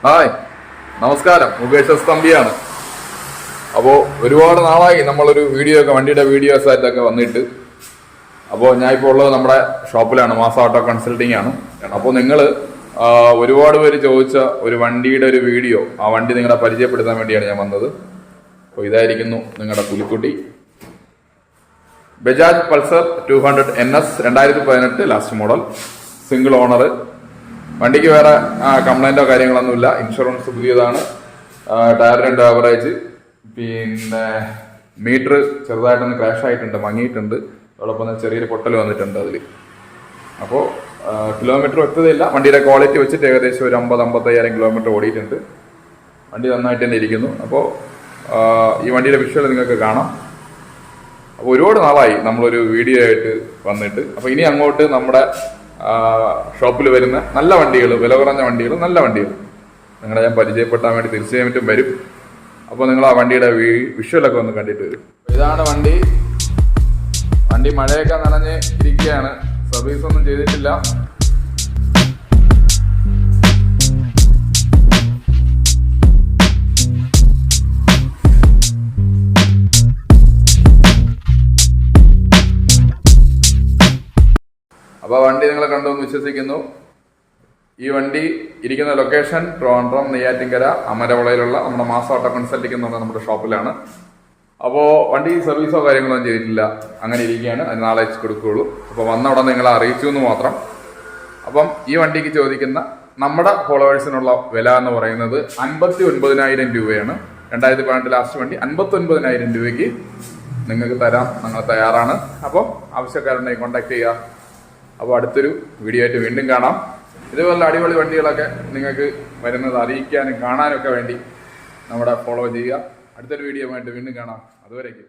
Hi, നമസ്കാരം. മുകേഷ് തമ്പിയാണ്. അപ്പോൾ ഒരുപാട് നാളായി നമ്മളൊരു വണ്ടിയുടെ വീഡിയോസ് ആയിട്ടൊക്കെ വന്നിട്ട്. അപ്പോൾ ഞാൻ ഇപ്പോൾ ഉള്ളത് നമ്മുടെ ഷോപ്പിലാണ്, മാസ ഓട്ടോ കൺസൾട്ടിങ് ആണ്. അപ്പോൾ നിങ്ങൾ ഒരുപാട് പേര് ചോദിച്ച ഒരു വണ്ടിയുടെ ഒരു വീഡിയോ, ആ വണ്ടി നിങ്ങളെ പരിചയപ്പെടുത്താൻ വേണ്ടിയാണ് ഞാൻ വന്നത്. അപ്പോൾ ഇതായിരിക്കുന്നു നിങ്ങളുടെ പുലിക്കുട്ടി, Bajaj Pulsar 200 NS 2018 last model, single owner. വണ്ടിക്ക് വേറെ കംപ്ലൈൻറ്റോ കാര്യങ്ങളൊന്നുമില്ല. ഇൻഷുറൻസ് പുതിയതാണ്. Tyre 2 average. പിന്നെ മീറ്റർ ചെറുതായിട്ടൊന്ന് ക്രാഷ് ആയിട്ടുണ്ട്, മങ്ങിയിട്ടുണ്ട്. അതോടൊപ്പം ചെറിയൊരു പൊട്ടൽ വന്നിട്ടുണ്ട് അതിൽ. അപ്പോൾ കിലോമീറ്റർ വ്യക്തതയില്ല. വണ്ടിയുടെ ക്വാളിറ്റി വെച്ചിട്ട് ഏകദേശം ഒരു 50-55 കിലോമീറ്റർ ഓടിയിട്ടുണ്ട്. വണ്ടി നന്നായിട്ട് തന്നെ ഇരിക്കുന്നു. അപ്പോൾ ഈ വണ്ടിയുടെ വിഷ്വൽ നിങ്ങൾക്ക് കാണാം. അപ്പോൾ ഒരുപാട് നാളായി നമ്മളൊരു വീഡിയോ ആയിട്ട് വന്നിട്ട്. അപ്പോൾ ഇനി അങ്ങോട്ട് നമ്മുടെ ഷോപ്പിൽ വരുന്ന നല്ല വണ്ടികൾ, വില കുറഞ്ഞ വണ്ടികൾ, നല്ല വണ്ടികൾ നിങ്ങളെ ഞാൻ പരിചയപ്പെടുത്താൻ വേണ്ടി തീർച്ചയായിട്ടും വരും. അപ്പോൾ നിങ്ങൾ ആ വണ്ടിയുടെ വിഷ്വലൊക്കെ ഒന്ന് കണ്ടിട്ട് വരും. ഇതാണ് വണ്ടി. വണ്ടി മഴയൊക്കെ നനഞ്ഞ് ഇരിക്കുകയാണ്. സർവീസ് ഒന്നും ചെയ്തിട്ടില്ല. അപ്പോൾ വണ്ടി നിങ്ങൾ കണ്ടുവെന്ന് വിശ്വസിക്കുന്നു. ഈ വണ്ടി ഇരിക്കുന്ന ലൊക്കേഷൻ ട്രിവാൻഡ്രം, നെയ്യാറ്റിൻകര, അമരവളയിലുള്ള നമ്മുടെ മാസ ഓട്ടോ കൺസൾട്ടിംഗ് എന്ന് പറഞ്ഞ നമ്മുടെ ഷോപ്പിലാണ്. അപ്പോൾ വണ്ടി സർവീസോ കാര്യങ്ങളൊന്നും ചെയ്തിട്ടില്ല, അങ്ങനെ ഇരിക്കുകയാണ്. അത് നാളെ കൊടുക്കുകയുള്ളൂ. അപ്പോൾ വന്ന ഉടനെ നിങ്ങളെ അറിയിച്ചു എന്ന് മാത്രം. അപ്പം ഈ വണ്ടിക്ക് ചോദിക്കുന്ന നമ്മുടെ ഫോളോവേഴ്സിനുള്ള വില എന്ന് പറയുന്നത് 59,000 രൂപയാണ്. 2018 ലാസ്റ്റ് വണ്ടി 59,000 രൂപയ്ക്ക് നിങ്ങൾക്ക് തരാം. ഞങ്ങൾ തയ്യാറാണ്. അപ്പോൾ ആവശ്യക്കാരുണ്ടെങ്കിൽ കോൺടാക്ട് ചെയ്യുക. അപ്പോൾ അടുത്തൊരു വീഡിയോ ആയിട്ട് വീണ്ടും കാണാം. ഇതുപോലുള്ള അടിപൊളി വണ്ടികളൊക്കെ നിങ്ങൾക്ക് വരുന്നത് അറിയിക്കാനും കാണാനൊക്കെ വേണ്ടി നമ്മുടെ ഫോളോ ചെയ്യുക. അടുത്തൊരു വീഡിയോ ആയിട്ട് വീണ്ടും കാണാം. അതുവരേക്കും.